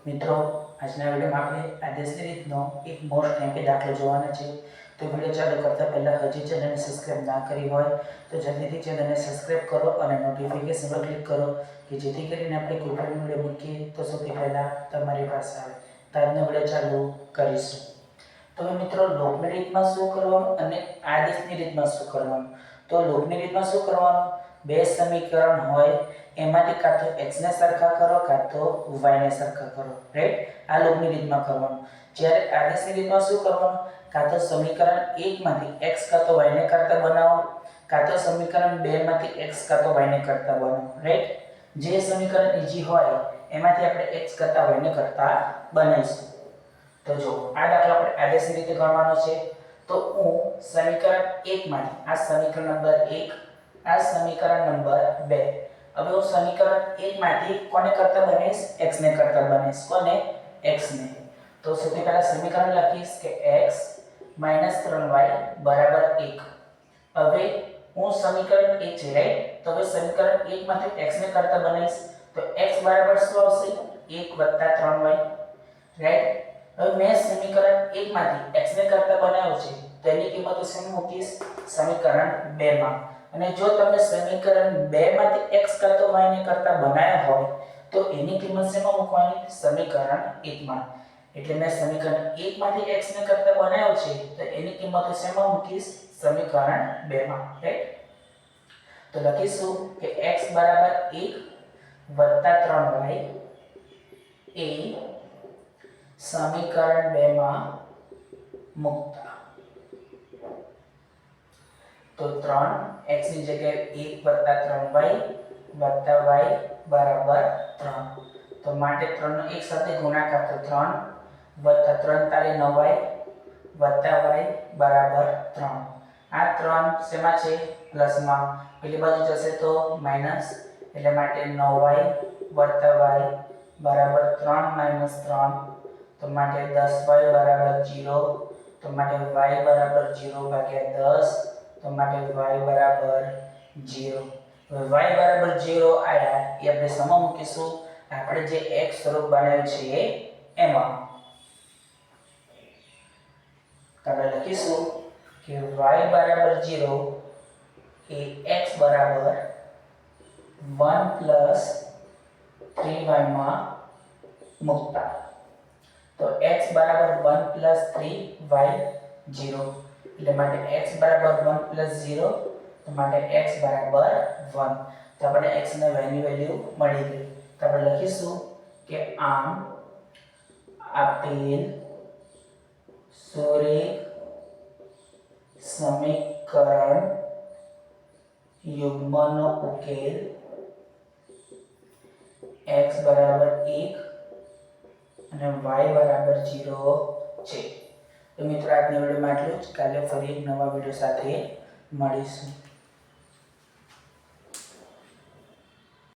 મિત્રો, આજના વિડીયોમાં આપણે આદેશની રીતનો એક મોસ્ટ એમપી દાખલો જોવાનો છે. તો વિડીયો ચાલુ કરતા પહેલાં હજી ચેનલને સબસ્ક્રાઇબ ના કરી હોય તો જલ્દીથી ચેનલને સબસ્ક્રાઇબ કરો અને નોટિફિકેશન પર ક્લિક કરો કે જેથી કરીને આપણે કોઈ પણ વિડીયો મૂકીએ તો સૌથી પહેલાં તમારી પાસે આવે. તો આજનો વિડીયો ચાલુ કરીશું. તો મિત્રો, લોગની રીતમાં શું કરવાનું અને આદેશની રીતમાં શું કરવાનું? તો લોગની રીતમાં શું કરવાનું? બે સમીકરણ હોય એમાંથી કાં તો x ને સરખા કરો કાં તો y ને સરખા કરો, રાઈટ? આ લોગની રીતમાં કરવાનું. જ્યારે આદેશની રીતમાં શું કરવાનું? કાં તો સમીકરણ 1 માંથી x કાં તો y ને કરતા બનાવો, કાં તો સમીકરણ 2 માંથી x કાં તો y ને કરતા બનાવો, રાઈટ? જે સમીકરણ ઈઝી હોય એમાંથી આપણે x કરતા y ને કરતા બનાવીશું. તો જો આ દાખલા આપણે આદેશની રીતે ગણવાનો છે. તો હું સમીકરણ 1 માંથી આ સમીકરણ નંબર 1, આ સમીકરણ નંબર 2, હવે હું સમીકરણ 1 માંથી કોને કરતા બનાવીશ? x ને કરતા બનાવીશ. કોને? x ને. તો સૌથી પહેલા સમીકરણ લખીશ કે x - 3y બરાબર 1. હવે હું સમીકરણ 1 છે, રાઈટ? તો હવે સમીકરણ 1 માંથી x ને કરતા બનાવીશ. તો x બરાબર શું આવશે? 1 + 3y, રાઈટ? હવે મેં સમીકરણ 1 માંથી x ને કરતા બનાવ્યો છે તો એની કિંમત હું શેમાં મૂકીશ? સમીકરણ 2 માં. અને જો તમે સમીકરણ 2 માંથી x કરતો y ને કરતા બનાવ્યા હોય તો એની કિંમત શેમાં મૂકવાની? સમીકરણ 1 માં. એટલે મેં સમીકરણ 1 માંથી x ને કરતા બનાવ્યો છે તો એની કિંમત હું શેમાં મૂકીશ? સમીકરણ 2 માં, રાઈટ? તો લખીશું કે x બરાબર 1 + 3y એ સમીકરણ 2 માં મૂકતા. તો 3x ની જગ્યાએ 1 + 3y y બરાબર 3. તો માટે 3 નો એક સાથે ગુણાકાર, તો 3 + 3 તારી 9y y બરાબર 3. આ 3 શેમાં છે? પ્લસમાં. પેલી બાજુ જશે તો માઈનસ, એટલે માટે 9y y બરાબર 3 - 3. તો માટે 10y બરાબર 0. તો માટે y બરાબર 0/10. તો માટે y બરાબર 0. હવે y બરાબર 0 આયા એ આપણે શેમાં મૂકીશું? આપણે જે x સ્વરૂપ બનાવ્યું છે એમાં. તો આપણે લખીશું કે y બરાબર 0 એ x બરાબર 1 + 3y માં મૂકતા. તો x બરાબર 1 + 3y 0. એટલે માટે x બરાબર 1 + 0. તો માટે x બરાબર 1. તો આપણે x ને વેલ્યુ મળી ગઈ. તો આપણે લખીશું કે આમ આપેલ સુરેખ સમીકરણ યુગ્મનો ઉકેલ x બરાબર 1 અને y બરાબર 0 છે. તો મિત્રો, આજના વિડીયોમાં આટલું જ. કાલે ફરી એક નવા વિડીયો સાથે મળીશું.